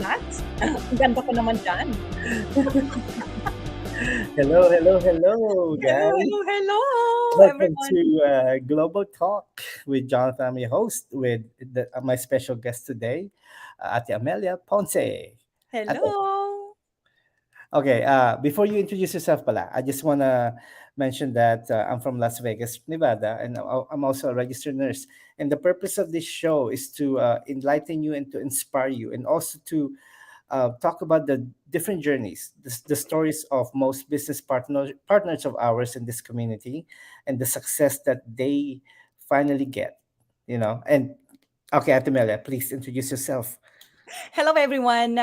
nuts. Ang ganda ko naman diyan. Hello, hello, hello, Hello, guys. hello, hello, Welcome everyone. to Global Talk with Jonathan. I'm your host with my special guest today, Ate Amelia Ponce. Ate, Hello. okay, before you introduce yourself, pala, I just want to mention that I'm from Las Vegas, Nevada, and I'm also a registered nurse. And the purpose of this show is to enlighten you and to inspire you, and also to talk about the different journeys, the stories of most business partners of ours in this community, and the success that they finally get. And okay, Atamelia, please introduce yourself. Hello, everyone.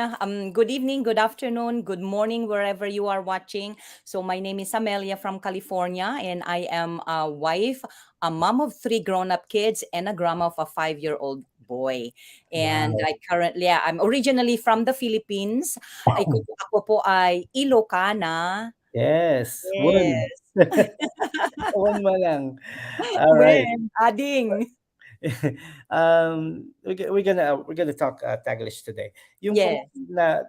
Good evening, good afternoon, good morning, wherever you are watching. So, my name is Amelia from California, and I am a wife, a mom of three grown up kids, and a grandma of a 5-year-old boy. And Wow. I'm originally from the Philippines. Ako po ay Ilocana. Yes, one. Yes. One mo lang. All right. When? Ading. We're gonna talk Taglish today. Yung pala Yes. na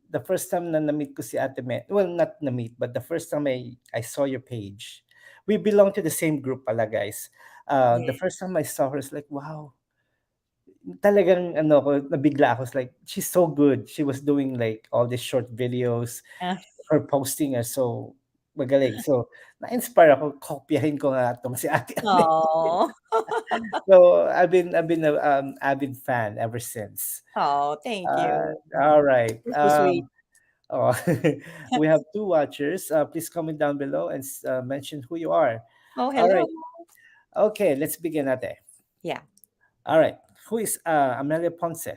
the first time na na-meet ko si Ate Met, well, not na-meet, but the first time I saw your page, we belong to the same group pala, guys. The Yes. first time I saw her, it's like, wow, talagang ko, nabigla ako. It's like, she's so good. She was doing like all these short videos. Her posting are so magaling. So, na-inspire ako, kopyahin ko nga itong si Ate Ame. Oh. So, I've been a avid fan ever since. Oh, thank Uh, you. all right. You're so sweet. Oh, we have two watchers. Please comment down below and mention who you are. Oh, All hello. right. Okay, let's begin, Ate. Yeah. All right. Who is Amelia Ponce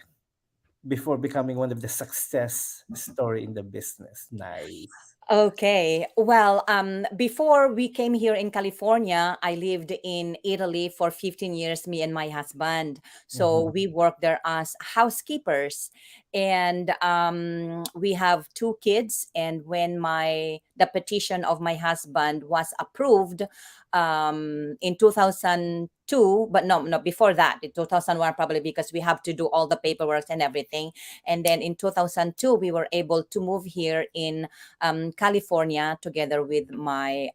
before becoming one of the success story in the business? Nice. Okay. Well, before we came here in California, I lived in Italy for 15 years, me and my husband. So Mhm. we worked there as housekeepers. And we have two kids. And when the petition of my husband was approved in 2002, but no, before that, in 2001, probably because we have to do all the paperwork and everything. And then in 2002, we were able to move here in California together with my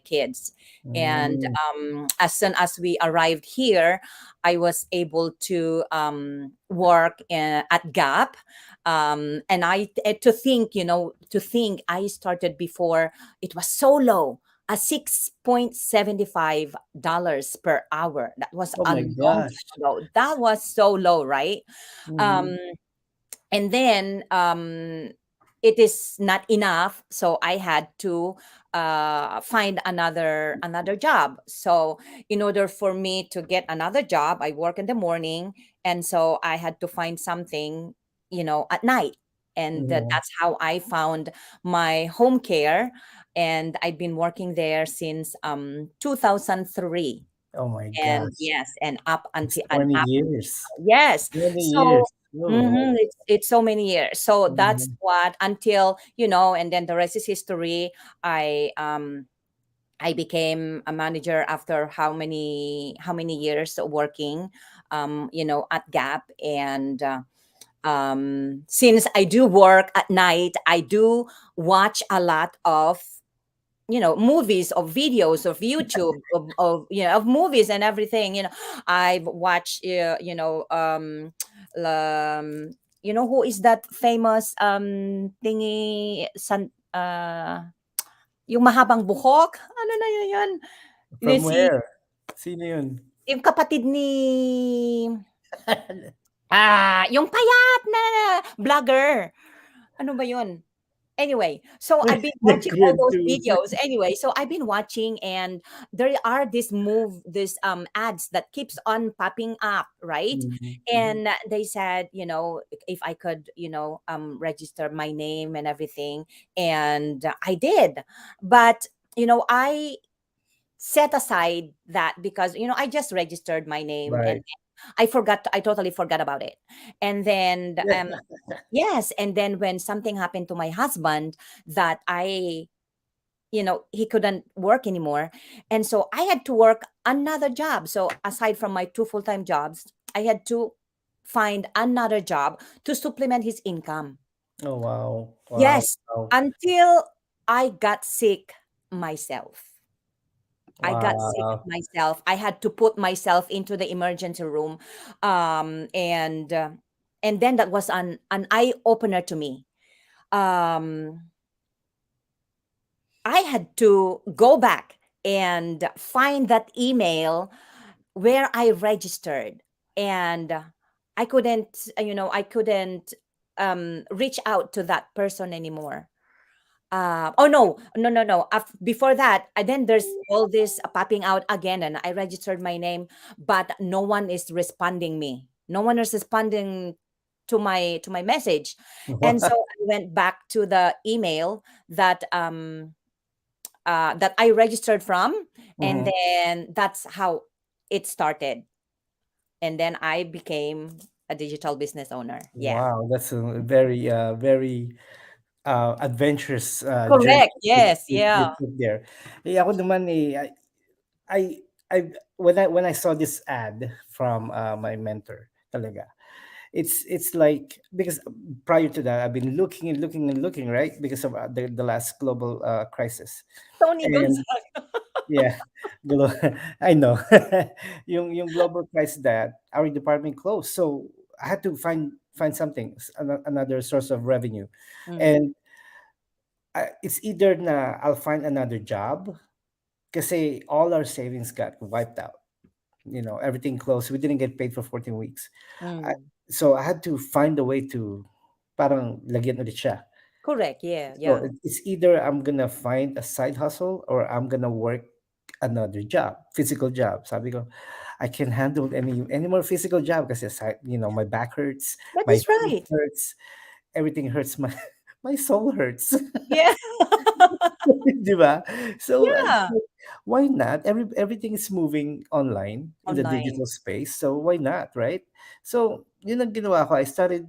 kids. And Mm. as soon as we arrived here, I was able to work at Gap. And to think I started before it was so low. A $6.75 per hour. That was Oh a my long gosh. time ago. That was so low, right? Mhm. Um, and then it is not enough, so I had to find another job. So in order for me to get another job, I work in the morning, and so I had to find something, at night. And Mhm. that's how I found my home care, and I've been working there since 2003. Oh my And gosh. yes, and up It's until and 20 up years. yes. 20 So years. Oh. it's so many years. So that's Mhm. what until and then the rest is history. I became a manager after how many years of working, at Gap. And since I do work at night, I do watch a lot of movies or videos of YouTube of movies and everything. I've watched who is that famous thingy yung mahabang buhok, ano na yun, ni From si where? Sino yun? yung kapatid ni yung payat na vlogger, ano ba yun? Anyway, so I've been watching all those Nag-kwento. videos. Anyway, so I've been watching, and there are this ads that keeps on popping up, right? Mhm, mhm. And they said, if I could, register my name and everything, and I did. But I set aside that because I just registered my name, and Right. I totally forgot about it. And then yes, and then when something happened to my husband, that he couldn't work anymore, and so I had to work another job. So aside from my two full-time jobs, I had to find another job to supplement his income. Oh wow. Wow. Yes, Wow. until I got sick myself. I got sick Wow. myself. I had to put myself into the emergency room, um, and uh, and then that was an eye opener to me. Um, I had to go back and find that email where I registered, and I couldn't reach out to that person anymore. Oh no, no, no, no. Before that, then there's all this popping out again, and I registered my name, but no one is responding me. No one is responding to my message, and so I went back to the email that I registered from, and Mhm. then that's how it started. And then I became a digital business owner. Yeah, Wow, that's a very very adventurous journey correct. Yes, you yeah. took there. Eh, ako naman eh, I, I when I saw this ad from my mentor, talaga, it's like because prior to that I've been looking and looking and looking, right? Because of the last global crisis, Tony and Gonzaga. yeah, I know, yung global crisis that our department closed, so I had to find something, another source of revenue, Mm, and it's either na I'll find another job kasi all our savings got wiped out. Everything closed. We didn't get paid for 14 weeks. I, mm. so I had to find a way to parang lagyan ulit siya. Correct. Yeah, So yeah. it's either I'm gonna find a side hustle or I'm gonna work another job, physical job. Sabi ko, I can't handle any more physical job kasi my back hurts, That my is feet right. hurts, everything hurts. My my soul hurts. Yeah. 'Di ba? So, Yeah. why not? Everything is moving online in the Online. digital space, so why not, right? So, yun ang ginawa ko. I started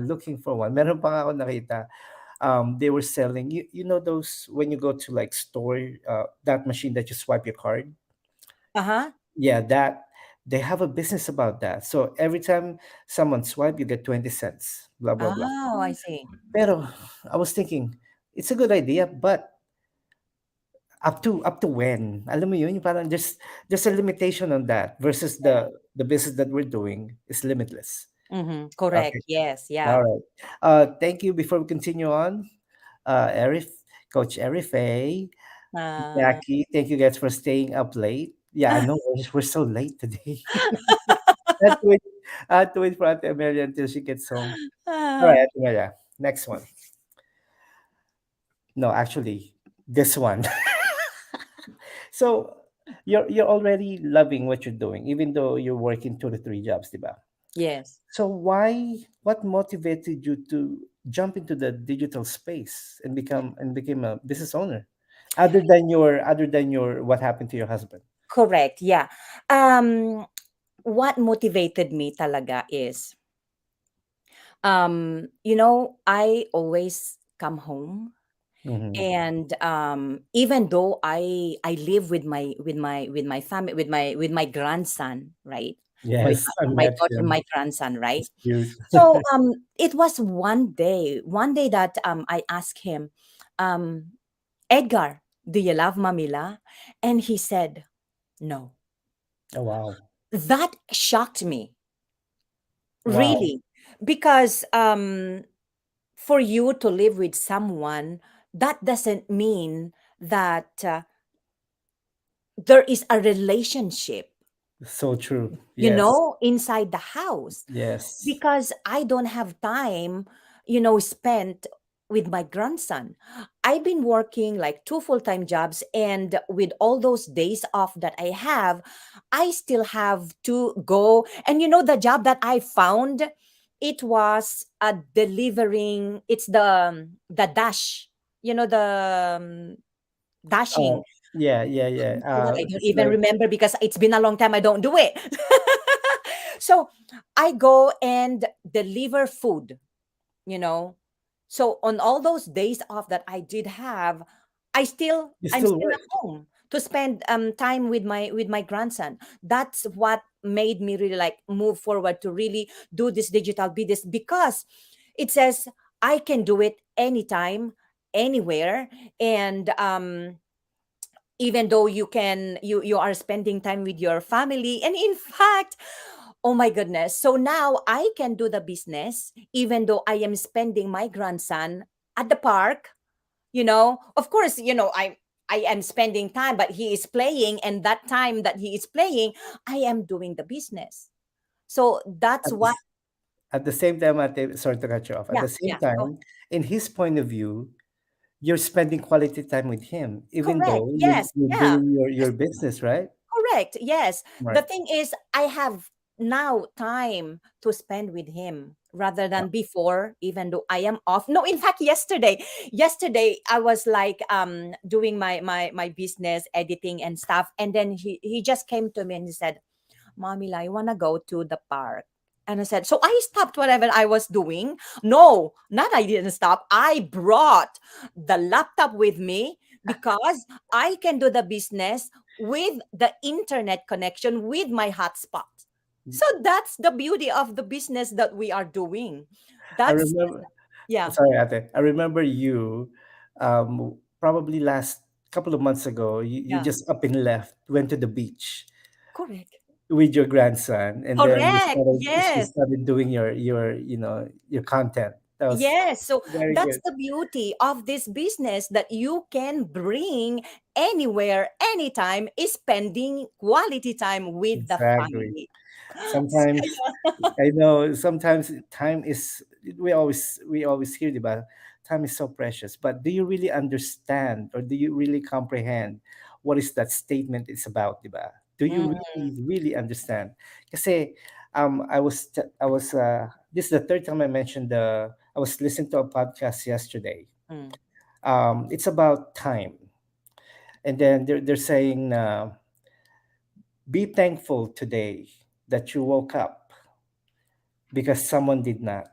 looking for one. Meron pa nga ako nakita. They were selling, you know those when you go to like store, that machine that you swipe your card. Uh-huh. Yeah, that they have a business about that. So every time someone swipe, you get 20 cents. Blah blah blah. Oh, I see. Pero I was thinking, it's a good idea, but up to when? Alam mo yun, yung parang there's a limitation on that versus Yeah. the business that we're doing is limitless. Mm-hmm. Correct. Okay. Yes. All Yeah. right. Thank you. Before we continue on, Arif, Coach Arif A, Uh, Jackie, thank you guys for staying up late. Yeah, I know we're so late today. I have to wait, I have to wait for Ate Amelia until she gets home. All right, Ate Amelia, next one. No, actually, this one. So you're already loving what you're doing, even though you're working 2 to 3 jobs, diba? yes. So what motivated you to jump into the digital space and became a business owner, other than your what happened to your husband? Correct. Yeah. Um, what motivated me talaga is, I always come home, Hmm. and even though I live with my family, with my grandson, right? With Yes, I my met daughter, him. my grandson, right? It's cute. So it was one day that I asked him, um Edgar, do you love Mamila? And he said no. Oh wow, That shocked me, wow, really, because for you to live with someone, that doesn't mean that there is a relationship, so true. Yes, inside the house, yes. because I don't have time, spent with my grandson. I've been working like two full-time jobs, and with all those days off that I have, I still have to go. And the job that I found, it was delivering. It's the dash, the dashing. Oh yeah, yeah, yeah. I don't It's even like remember because it's been a long time I don't do it. So I go and deliver food, you know. So on all those days off that I did have, you I'm still still work. at home to spend time with my grandson. That's what made me really like move forward to really do this digital business, because it says I can do it anytime, anywhere. And even though you are spending time with your family, and in fact, oh my goodness, so now I can do the business even though I am spending my grandson at the park. Of course, I am spending time, but he is playing, and that time that he is playing, I am doing the business. So that's At what. at the same time, sorry to cut you off. At Yeah, the same yeah. time, in his point of view, you're spending quality time with him, even Correct. though Yes. you're Yeah. doing your business, right? Correct. Yes. The Right. thing is, I have now time to spend with him rather than before, even though I am off. No, in fact, yesterday I was like doing my business editing and stuff, and then he just came to me and he said, "Mommy, I wanna go to the park." And I said, so I stopped whatever I was doing. No, not I didn't stop. I brought the laptop with me because I can do the business with the internet connection with my hotspot. So that's the beauty of the business that we are doing. I That's, remember. yeah, Sorry, Ate. I remember you. Probably last couple of months ago, you yeah, just up and left, went to the beach correct. with your grandson, and then Correct. you Yes. started doing your content. That was Yes, so very that's good. the beauty of this business, that you can bring anywhere, anytime, is spending quality time with the Exactly. family. So, Sometimes I know sometimes time is we always hear about time is so precious, but do you really understand or do you really comprehend what is that statement is about, diba? Do you mm, really understand? Kasi this is the third time I mentioned I was listening to a podcast yesterday. mm, It's about time. And then they're saying be thankful today that you woke up because someone did not.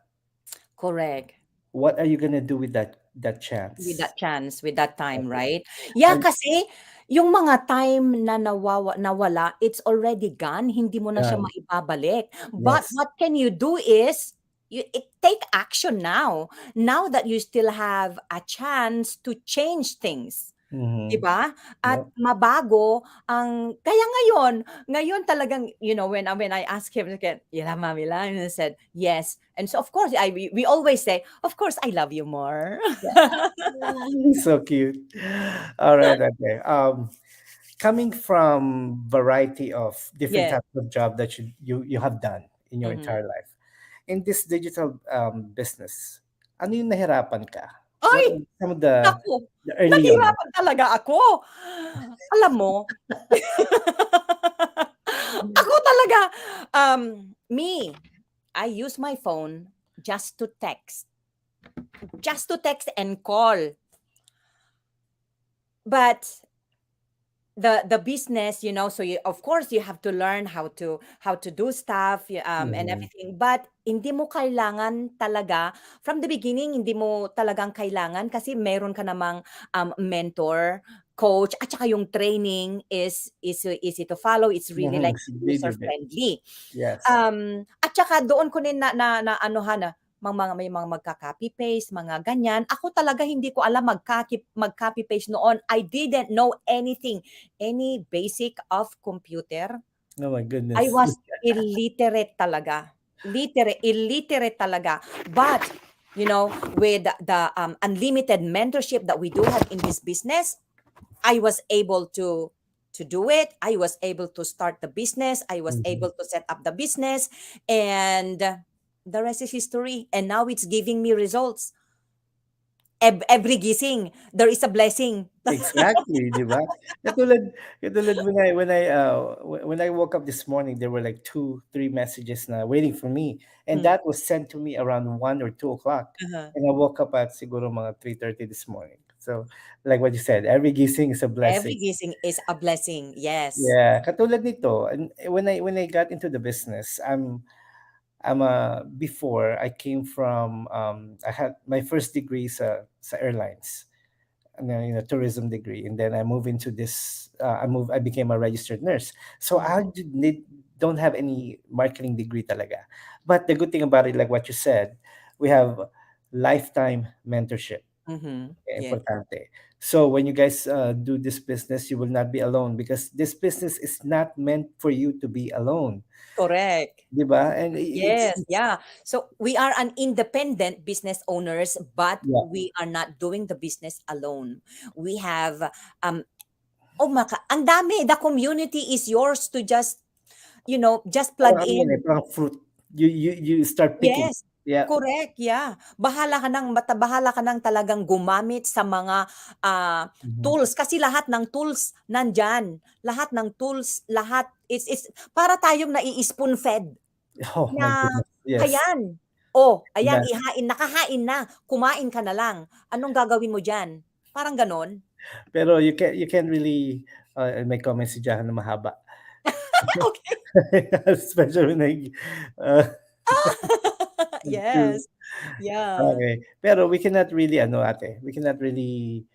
correct. What are you gonna do with that With chance? that chance, with that time, Okay. right? Yeah, And kasi yung mga time na nawala, it's already gone. Hindi mo na siya done. maibabalik. But Yes. what can you do is take action now. Now that you still have a chance to change things. Mm-hmm. 'Di ba? At Yep. mabago ang kaya ngayon talagang, when I asked him again, "Yeah, Mamila," and he said, "Yes." And so of course we always say, "Of course I love you more." So cute. All right. Okay. Coming from variety of different Yes. types of job that you have done in your Mhm. entire life in this digital business, ano yung nahirapan ka? What Ay, are some of the naku, early on? nahirapan talaga ako. Alam mo, ako talaga, I use my phone just to text and call. But the business, so of course you have to learn how to do stuff, and Mhm. everything, but hindi mo kailangan talaga from the beginning, hindi mo talagang kailangan, kasi meron ka namang mentor, coach, at saka yung training is easy to follow. It's really Mhm. like It's user video based. friendly. Yes. At saka doon ko din na anuhan na may mga magka-copy paste, mga ganyan. Ako talaga hindi ko alam mag-copy paste noon. I didn't know anything, any basic of computer. Oh my I goodness. was illiterate talaga. Illiterate talaga. But with the unlimited mentorship that we do have in this business, I was able to do it. I was able to start the business. I was Mhm. able to set up the business, and the rest is history. And now it's giving me results. Every gising, there is a blessing. Exactly, 'di ba? Katulad when I woke up this morning, there were like two, three messages na waiting for me, and Mm, that was sent to me around 1 or 2 o'clock, uh-huh. and I woke up at siguro mga 3:30 this morning. So, like what you said, every gising is a Every blessing. gising is a blessing. Yes. Yeah, katulad nito, and when I got into the business, before I came from I had my first degree sa airlines. tourism degree, and then I moved into this. I became a registered nurse. So Mm-hmm. don't have any marketing degree talaga. But the good thing about it, like what you said, we have lifetime mentorship. Mm-hmm. Yeah. Importante. So when you guys do this business, you will not be alone because this business is not meant for you to be alone, Correct. 'di ba? And Yes, yeah. So we are an independent business owners, but yeah, we are not doing the business alone. We have um ang dami. The community is yours to just, just plug parang ano yan, in. parang fruit. You start picking. Yes. Yeah. Correct, yeah. Bahala ka ng talagang gumamit sa mga Mhm. tools kasi lahat ng tools nandyan. Lahat ng tools, lahat is para tayong nai-spoon fed. Oh my Na, goodness. Yes. "Ayan, oh, ayan Yeah. nakahain na, kumain ka na lang. Anong gagawin mo diyan?" Parang gano'n. Pero you can really may comment si Jahan na mahaba. Okay. Especially when uh, true. Yes. Yeah. Okay. Pero we cannot really ate, we cannot really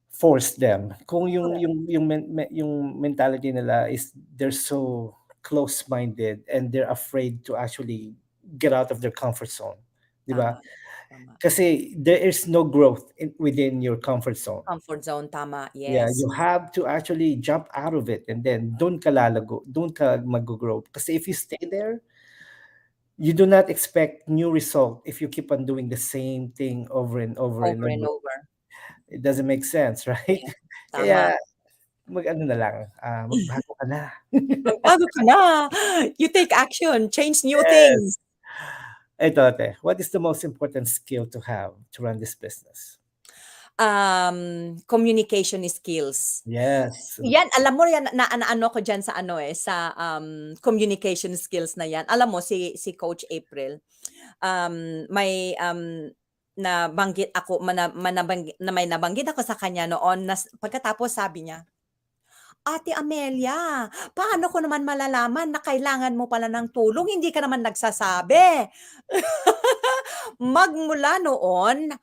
force them. Kung Correct. yung mentality nila is they're so close-minded and they're afraid to actually get out of their comfort zone, 'di ba? Tama, tama. Kasi there is no growth within your comfort zone. Comfort zone, tama, Yeah, yes. you have to actually jump out of it and then doon ka mag-grow. Kasi if you stay there, you do not expect new result if you keep on doing the same thing over and over and Over and over. over. It doesn't make sense, right? Yes, tama. Kaya mag-ano na lang, magbago ka na. Magbago ka na. You take action, change new Yes. things. Ito ate, what is the most important skill to have to run this business? Communication skills. Yes. Yan, alam mo yan na ano ko diyan sa ano, sa, communication skills na yan. Alam mo si Coach April, may, nabanggit ako na may nabanggit ako sa kanya noon pagkatapos sabi niya, "Ate Amelia, paano ko naman malalaman na kailangan mo pala ng tulong, hindi ka naman nagsasabi." Magmula noon,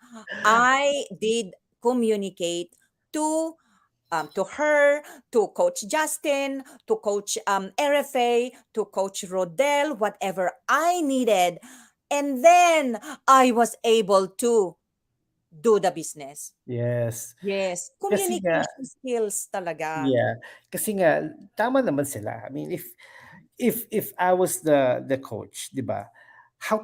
I did communicate to to her, to Coach Justin, to Coach RFA, to Coach Rodel, whatever I needed. And then I was able to do the business. Yes. Yes, Kasi nga communication skills talaga. yeah, kasi nga tama naman sila. I mean, if I was the coach, 'di ba? How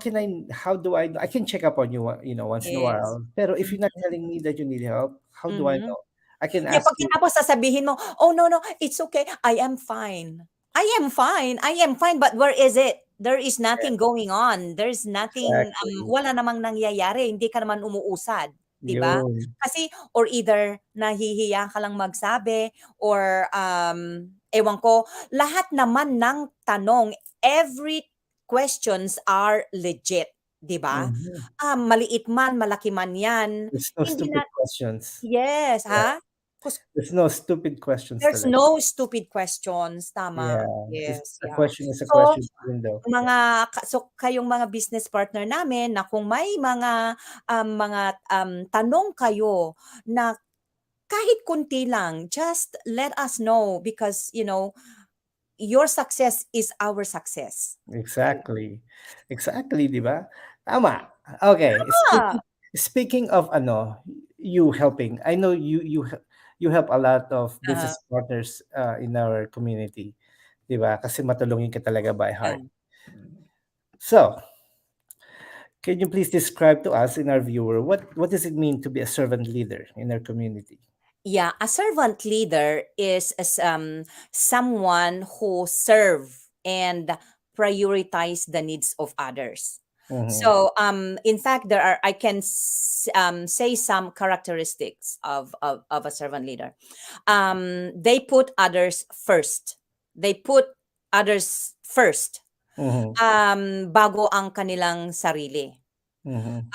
do I can check up on you, once in a Yes. while. Pero if you're not Mhm. telling me that you need help, how do I Mhm. know? I can Yeah, ask you. pagkatapos sasabihin mo, "Oh, no, no, it's okay. I am fine. I am fine. I am fine." But where is it? There is Yeah, nothing going on. There's nothing, exactly. wala namang nangyayari. Hindi ka naman umuusad, 'di ba? Yun. Kasi or either nahihiya ka lang magsabi or, ewan ko, lahat naman ng tanong, every questions are legit, 'di ba? Mhm. Maliit man, malaki man 'yan, There's no hindi stupid na questions. yes, Yeah, ha? Kus there's no stupid questions There's talaga. no stupid questions, tama. Yeah, it's Yes, a yeah. question is a So, question window. Yeah, kayong mga business partner namin na kung may tanong kayo na kahit konti lang, just let us know because, your success is our success. exactly. Exactly, 'di ba? Tama. Okay, Ah, speaking of you helping. I know you help a lot of uh-huh, business partners in our community, 'di ba? Kasi matulungin ka talaga by yeah. heart. So, can you please describe to us in our viewer what does it mean to be a servant leader in our community? Yeah, a servant leader is someone who serve and prioritize the needs of others. Mhm. So, in fact, I can say some characteristics of a servant leader. They put others first. They put others first. Mhm. Bago ang kanilang sarili. Mhm.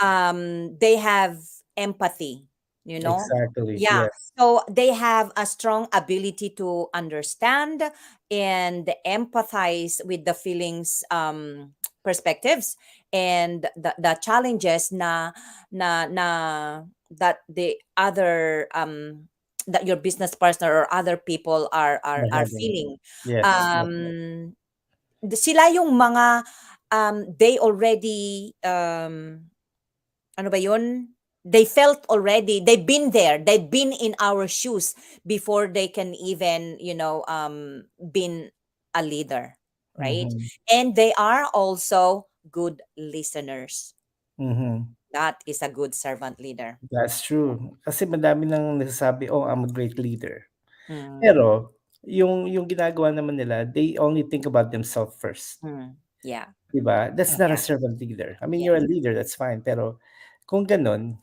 They have empathy, you know? Exactly. Yeah. Yes. So they have a strong ability to understand and empathize with the feelings, perspectives and the challenges na that the other that your business partner or other people They're are having. feeling. Yes. Yes. um Sila yung mga they already ano ba yun? They felt already, they've been there, they've been in our shoes before they can even, been a leader, right? Mm-hmm. And they are also good listeners. Mm-hmm. That is a good servant leader. That's true. Kasi madami nang nagsasabi, "Oh, I'm a great leader." Mm, Pero yung ginagawa naman nila, they only think about themselves first, mm, yeah, 'di ba? That's not a yeah, servant leader. I mean, you're a yes. leader, that's fine, pero kung gano'n,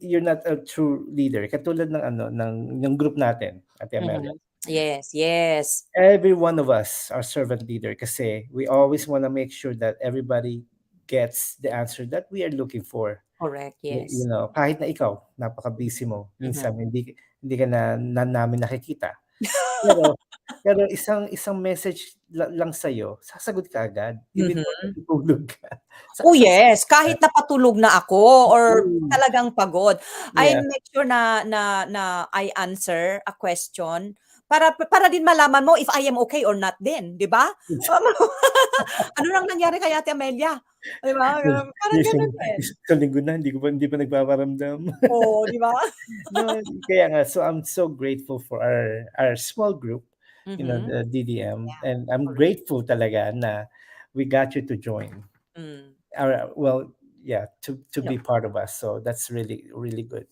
you're not a true leader. Katulad ng ano, ng group natin, Ate Amelia. Mhm. Yes, yes. Every one of us are servant leader kasi we always wanna make sure that everybody gets the answer that we are looking for. Correct, You yes. know, kahit na ikaw napaka-busy mo, Mhm. minsan hindi ka na namin nakikita. Pero pero isang isang message lang sa'yo, sasagot ka agad, even though Mhm. natutulog ka, Oh, sasagot yes, ka. kahit napatulog na ako or Mm, talagang pagod, I yeah. make sure na I answer a question para din malaman mo if I am okay or not din, 'di ba? Ano nang nangyari kay Ate Amelia, 'di ba? Parang Isang gano'n din. isang linggo na hindi pa nagpaparamdam. Oh, 'di ba? No, kaya nga, so I'm so grateful for our small group, Mhm. the DDM, Yeah, and I'm correct. grateful talaga na we got you to join. Mm. Well, yeah, to No. be part of us. So that's really really good.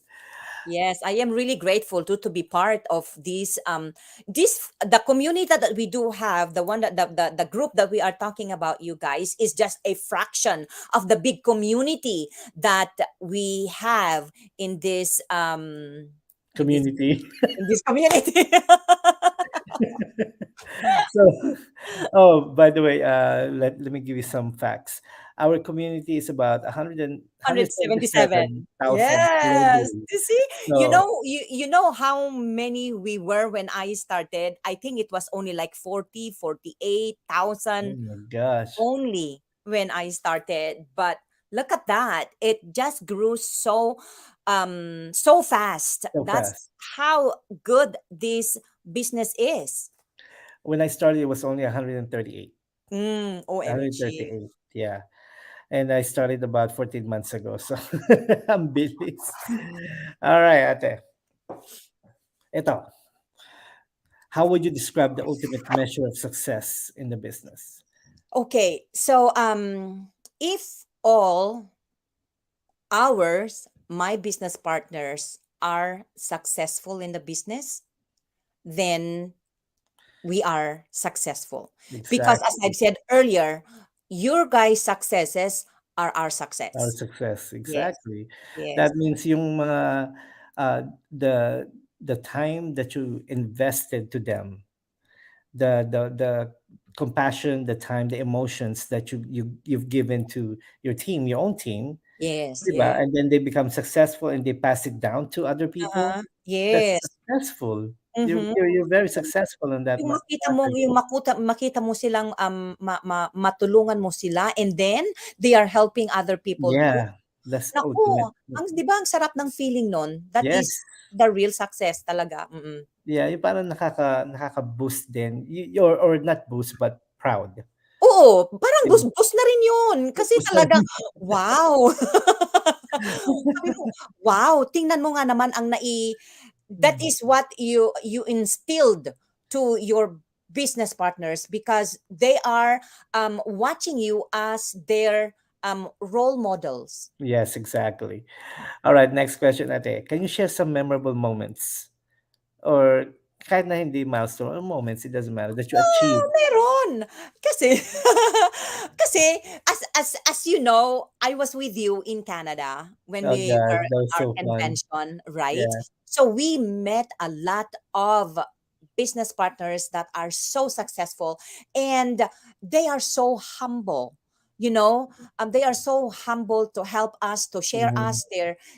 Yes, I am really grateful to be part of this the community that we do have, the one that the group that we are talking about, you guys, is just a fraction of the big community that we have in this in this Community. in this community. So, oh, by the way, let me give you some facts. Our community is about 177. 177,000 Yes. globally. You see, So, you know how many we were when I started? I think it was only like 48,000 oh my gosh, only when I started. But look at that. It just grew so fast. so That's fast. how good this business is. When I started, it was only 138. OMG. 138, yeah. And I started about 14 months ago. So, I'm bilis. All right, ate. Ito, how would you describe the ultimate measure of success in the business? Okay, so if all ours, my business partners, are successful in the business, then we are successful. Because as I've Exactly. said earlier, your guys' successes are our Our success. success, Yes. exactly. Yes. That means yung mga, the time that you invested to them, the compassion, the time, the emotions that you've given to your own team, Yes. 'di ba? Yes. And then they become successful and they pass it down to other people. Uh-huh. That's Yes. successful. Mhm. You're very successful in that Yung makita mo matter. makita mo silang matulungan mo sila, and then they are helping other people too. Yeah, that's ultimate. Naku, 'di ba ang sarap ng feeling nun? That Yes. is the real success talaga. Mm. Yeah, yung parang nakaka-boost din, or not boost but proud. Oo, parang 'Di ba? gustos na rin yun kasi Boost na talagang rin. wow. Sabi ko, wow, tingnan mo nga naman that is what you instilled to your business partners, because they are watching you as their role models. Yes, exactly. Alright, next question ate. Can you share some memorable moments or kahit na hindi milestone or moments, it doesn't matter, that you achieved? Meron. Kasi kasi as you know, I was with you in Canada when Oh we gosh, were that at was our so fun. convention, right? Yeah. So we met a lot of business partners that are so successful, and they are so humble. They are so humble to help us, to share Mhm. us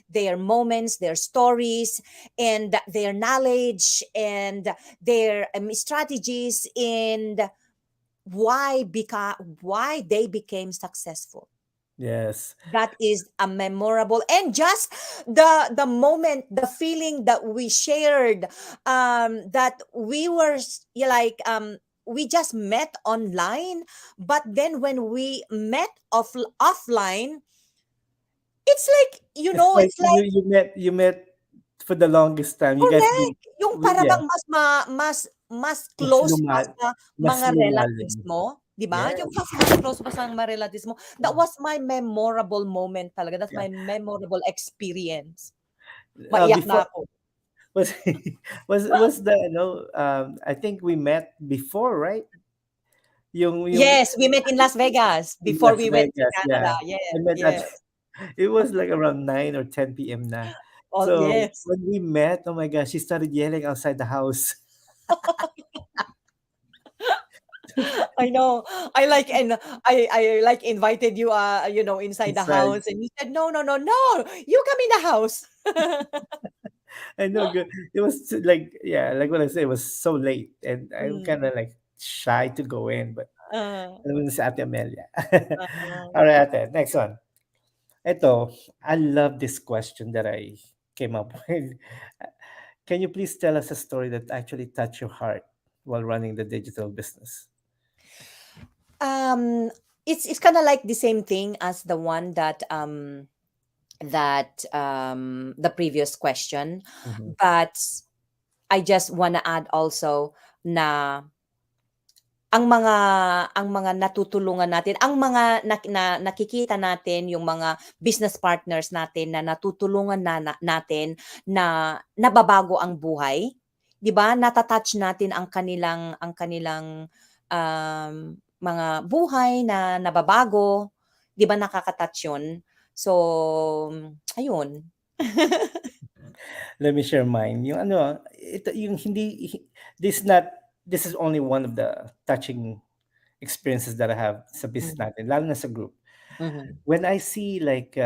their moments, their stories, and their knowledge, and their strategies, and why they became successful. Yes. That is a memorable, and just the moment, the feeling that we shared, that we were like, we just met online, but then when we met offline, it's like, It's like it's like, you met for the longest time. You guys been correct, yung para yeah, bang mas mas close pa sa mas mga lumalim. relatives mo, 'di ba? Yung Yes. mas close pa sa mga relatives mo. That was my memorable moment talaga. That's Yeah. my memorable experience. Maiyak Before na ako. was was the I think we met before, right? Yung Yes, we met in Las Vegas in before Las we went to Vegas, Canada. yeah. Yes, I met at yes. it was like around 9 or 10 p.m. na. Oh, So yes. when we met, oh my gosh, she started yelling outside the house. I know. I like, and I like invited you, inside the Inside. house, and you said, "No, no, no, no. You come in the house." I know good. It was like yeah, like what I said, it was so late and I'm kind Mm. of like shy to go in, but Uh, alam mo na si Ate Amelia. uh, All right, Ate, next one. Ito, I love this question that I came up with. Can you please tell us a story that actually touched your heart while running the digital business? um, it's kind of like the same thing as the one the previous question, Mhm. but I just wanna add also na ang mga natutulungan natin, ang mga nakikita natin, yung mga business partners natin na natutulungan natin na nababago ang buhay, 'di ba? Natin ang kanilang, mga buhay na nababago, 'di ba nakaka-touch yun? So, ayun. Let me share mine. Yung ano, ito yung hindi this is only one of the touching experiences that I have sa business Mhm, natin, lalo na sa group. mhm, When I see like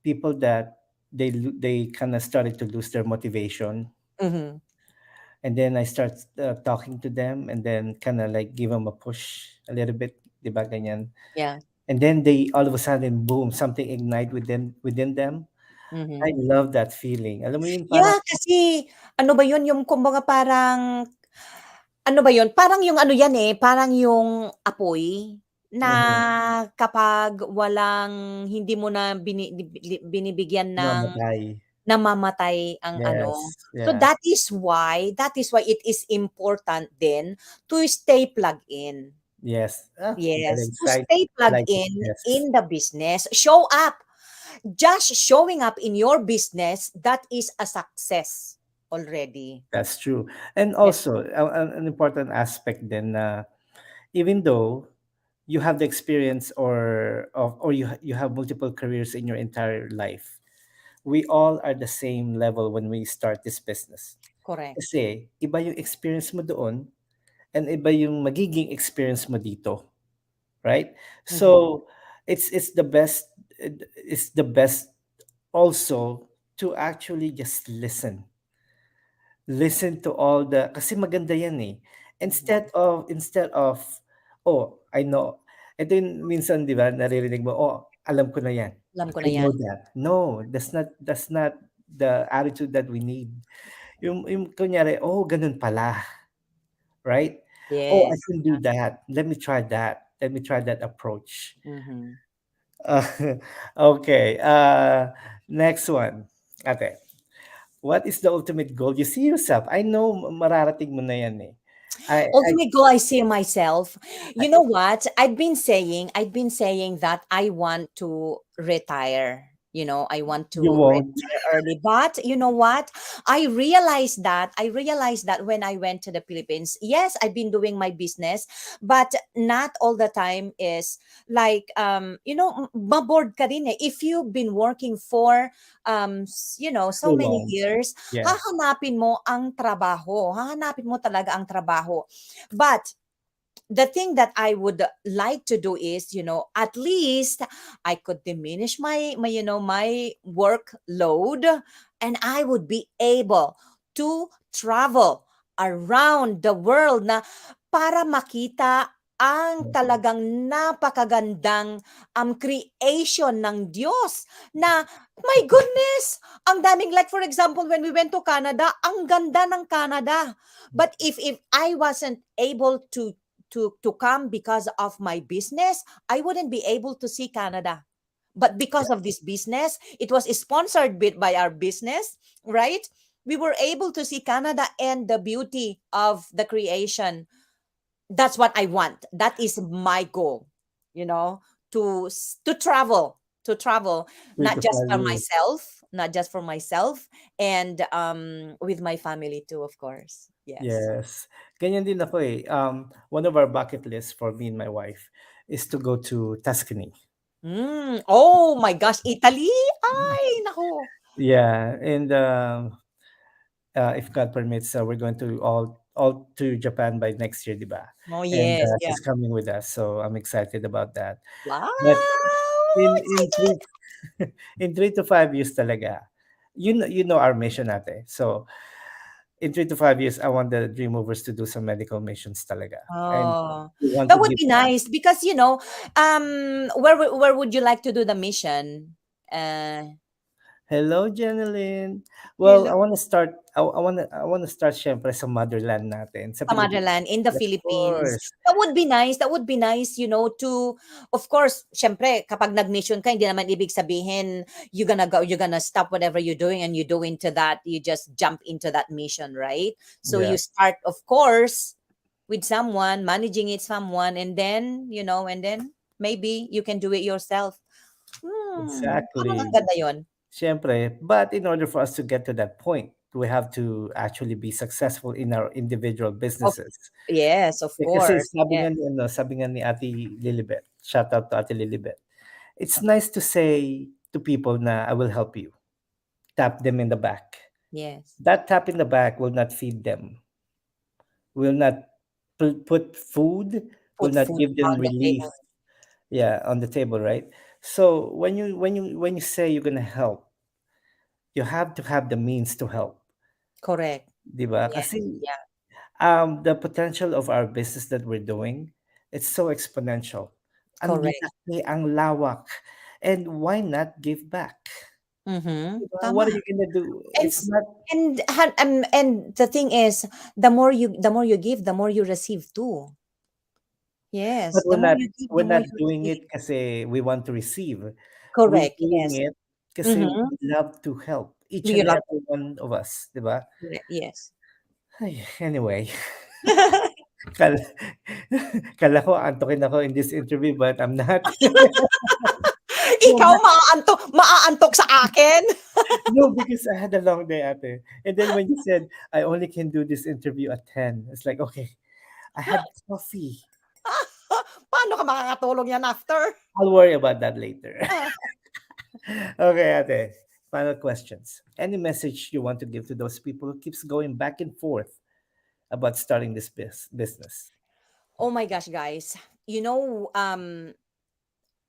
people that they kind of started to lose their motivation, mhm. and then I start talking to them and then kind of like give them a push a little bit, di ba ganyan? Yeah, And then they all of a sudden boom, something ignite within them. I mhm. love that feeling. Alam mo yun parang Yeah, kasi ano ba 'yun, yung kumbaga parang ano ba 'yun, parang yung ano 'yan, eh, parang yung apoy na mhm, kapag hindi mo na binibigyan ng mamatay. namamatay ang ano. Yes, So yeah. that is why it is important then to stay plugged in. Yes. Yes, Galing to side stay plugged like it. Yes. in the business, show up. Just showing up in your business, that is a success already. That's true. And Yeah. also, an important aspect then, even though you have the experience or you have multiple careers in your entire life, we all are the same level when we start this business. Correct. Kasi iba yung experience mo doon and iba yung magiging experience mo dito, right? Mhm, So it's the best it's the best also to actually just listen to all the kasi maganda yan eh. mhm. Instead of oh, I know. Ito yung minsan 'di ba naririnig mo, oh, alam ko na yan. Alam ko na I know 'yan. that. No, that's not the attitude that we need. Yung kunyari, oh, ganun pala, right? Oh, I Yes. can do that. Let me try that. Let me try that approach. Mhm. Uh, okay. Next one. Okay. What is the ultimate goal you see yourself? I know mararating mo na yan eh. I Ultimate goal, I see myself. You know what? I've been saying that I want to retire. I want you to won't. retire early. But you know what? I realized that when I went to the Philippines. Yes, I've been doing my business, but not all the time is like, maboard ka rin eh. If you've been working for So so many long. years, Yeah. hahanapin mo ang trabaho. Hahanapin mo talaga ang trabaho. But the thing that I would like to do is, at least I could diminish my workload, and I would be able to travel around the world na para makita ang talagang napakagandang creation ng Diyos na my goodness, ang daming, like for example when we went to Canada, ang ganda ng Canada. But if I wasn't able to come because of my business, I wouldn't be able to see Canada. But because of this business, it was sponsored by our business, right? We were able to see Canada and the beauty of the creation. That's what I want. That is my goal, you know, to travel, Three not to just five for years. myself, not just for myself, and with my family too, of course. Yes. Yes. Ganyan din ako eh. One of our bucket lists for me and my wife is to go to Tuscany. Oh my gosh, Italy? Ay, naku. Yeah, and if God permits, we're going to all to Japan by next year, diba? Oh And yes, yeah. she's coming with us, so I'm excited about that. Wow, But in excited. 3 to 5 years talaga, you know our mission ate. So in 3 to 5 years, I want the dream movers to do some medical missions talaga, and Oh, we want that to would give be back. nice because where would you like to do the mission? Uh, Hello, Janeline. Well, hello. I want to start syempre sa motherland natin, sa Sa Pilipinas. motherland in the Of Philippines. course. That would be nice. That would be nice, to of course, syempre kapag nag-mission ka, hindi naman ibig sabihin you're gonna stop whatever you're doing and you do into that, you just jump into that mission, right? So Yeah, you start, of course, with someone, managing it someone, and then, and then maybe you can do it yourself. Parang ang exactly. ganda yun. Siyempre, but in order for us to get to that point, we have to actually be successful in our individual Of businesses. yes, of Eh, kasi course. Yeah. sabi nga ni Ate Lilibet, shout out to Ate Lilibet. It's nice to say to people na I will help you. Tap them in the back. Yes. That tap in the back will not feed them, will not put food, will Put not food give them on the relief. table. Yeah, on the table, right? So when you say you're gonna help, you have to have the means to help, Correct. 'di ba? Yes. Kasi Yeah. the potential of our business that we're doing, it's so exponential. Ang Correct. laki, ang lawak. And why not give back? Mhm. 'Di ba? What Tama. are you gonna do? And It's not, and the thing is, the more you give, the more you receive too. Yes, but the more you give, the we're more not you doing receive. it kasi we want to receive. We're Correct. doing Yes. it kasi we Mhm. love to help each We and love every one of us, 'di ba? correct. Yes. Ay, anyway, kala kala ko aantukin ako in this interview, but I'm not. Ikaw maaantok sa akin? No, because I had a long day ate. And then when you said, "I only can do this interview at 10," it's like, "Okay, I had coffee. Paano ka makakatulog yan after? I'll worry about that later." Ah. Okay, ate. Final questions. Any message you want to give to those people who keeps going back and forth about starting this business? Oh my gosh, guys.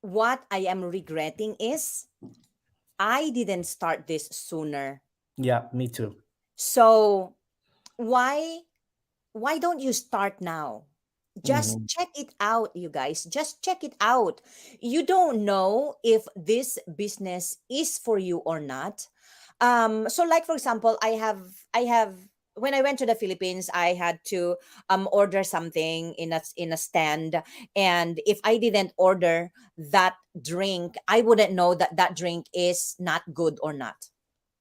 What I am regretting is I didn't start this sooner. Yeah, me too. So why why don't you start now? Just Mhm. check it out, you guys. Just check it out. You don't know if this business is for you or not. So like for example, I have when I went to the Philippines, I had to order something in a stand, and if I didn't order that drink, I wouldn't know that that drink is not good or not.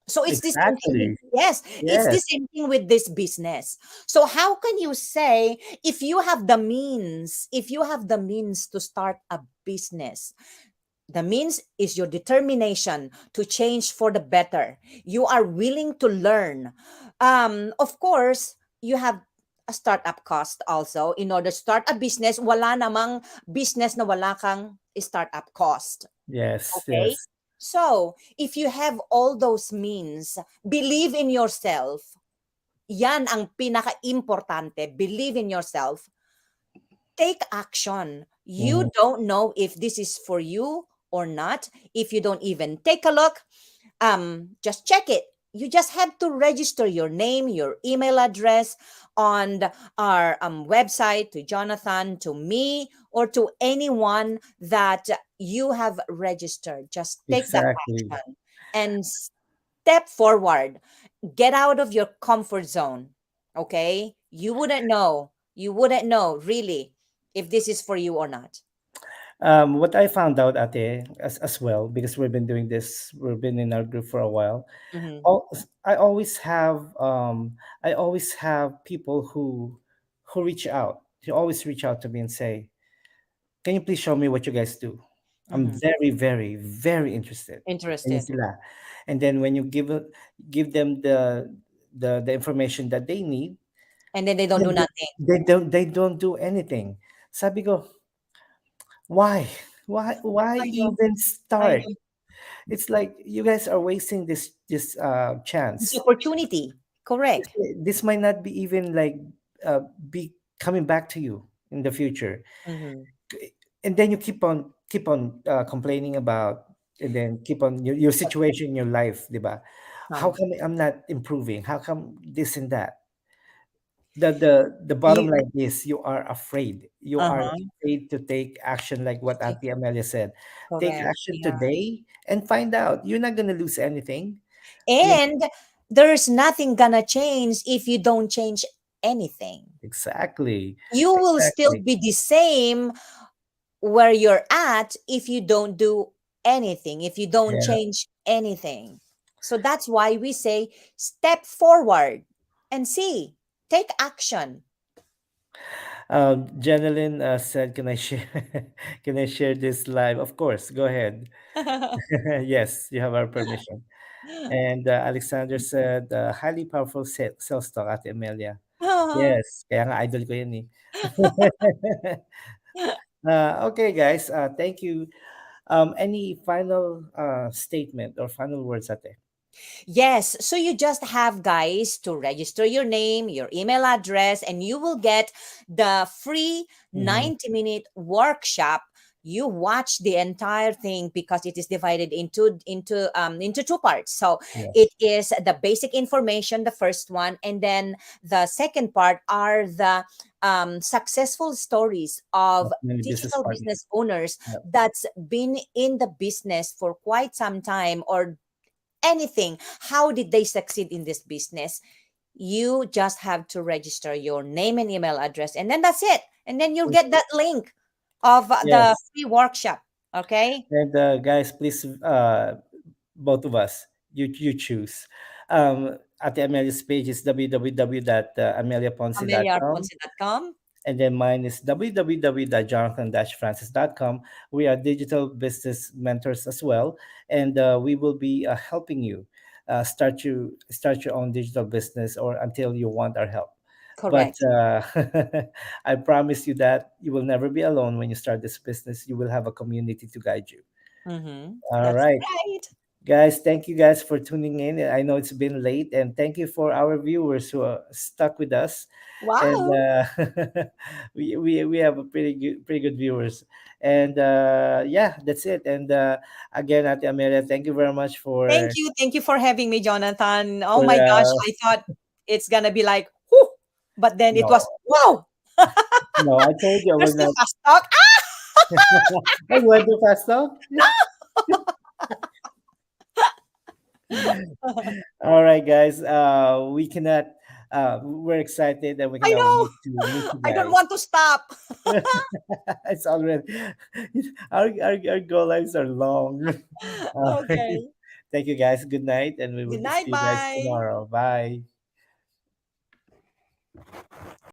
So it's the same thing with, Exactly. yes, it's the Yes. same thing with this business. So how can you say, if you have the means to start a business, the means is your determination to change for the better. You are willing to learn. Of course, you have a startup cost also. In order to start a business, wala namang business na wala kang startup cost. Yes, Okay? yes. So, if you have all those means, believe in yourself. Yan ang pinaka-importante. Believe in yourself. Take action. You Mhm. don't know if this is for you or not. If you don't even take a look, just check it. You just have to register your name, your email address on our website, to Jonathan, to me, or to anyone that you have registered. Just take that Exactly. action and step forward. Get out of your comfort zone. Okay? You wouldn't know really if this is for you or not. What I found out, Ate, as well, because we've been doing this, we've been in our group for a while. Mm-hmm. al- I always have I always have people who reach out. They always reach out to me and say, "Can you please show me what you guys do? I'm Mm-hmm. very, very, very interested." Ganyan Interested. sila. And then when you give them the information that they need, And then they don't then do nothing. they don't do anything. Sabi ko, why? Why I know. even I start? know. It's like you guys are wasting this This chance. opportunity. this, Correct. this might not be even like be coming back to you in the future. Mm-hmm. And then you keep on complaining about, and then keep on your situation in your life, diba? How Uh, come I'm not improving? How come this and that? The bottom you, line is you are afraid. You are uh-huh. afraid to take action, like what Auntie Amelia said. Take Correct. action Yeah. today and find out. You're not gonna lose anything. You And there's nothing gonna change if you don't change anything. exactly, You will still exactly. be the same where you're at if you don't do anything, if you don't Yeah. change anything. So that's why we say step forward and see, take action. Jeneline said, "Can I share? Can I share this live?" Of course, go ahead. Yes, you have our permission. And Alexander said, "Highly powerful sales talk, Ate Amelia." Yes, kaya nga idol ko yan eh. Okay, guys. Thank you. Any final statement or final words, Ate? Yes, so you just have guys to register your name, your email address, and you will get the free Mm-hmm. 90-minute workshop. You watch the entire thing because it is divided into two parts. So it Yes, is the basic information, the first one, and then the second part are the successful stories of of many business digital partners. business owners Yep. that's been in the business for quite some time, or anything. How did they succeed in this business? You just have to register your name and email address, and then that's it. And then you'll get that link of the Yes. free workshop. Okay? And guys, please, both of us, you choose. Ate Amelia's page is www.ameliaponce.com. AmeliaRponce.com. And then mine is www.jonathan-francis.com. We are digital business mentors as well, and we will be helping you start your own digital business, or until you want our help. But Correct. I promise you that you will never be alone when you start this business. You will have a community to guide you. Mm-hmm. All That's right. right. Guys, thank you guys for tuning in. I know it's been late, and thank you for our viewers who are stuck with us. And Wow. we have a pretty good viewers. And yeah, that's it. And again, Ate Amelia, thank you very much Thank you. Thank you for having me, Jonathan. Oh for my gosh. I thought it's going to be like, whew, but then it was, no, wow. no, I told you I There's will the not. fast talk. Oh, you want to fast talk? Ah! All right, guys. We cannot. We're excited that we I cannot wait to meet know. you I don't guys. want to stop. It's already our goal lines are long. Right. Okay. Thank you guys. Good night, and we will Good night. see you guys Bye. tomorrow. Bye.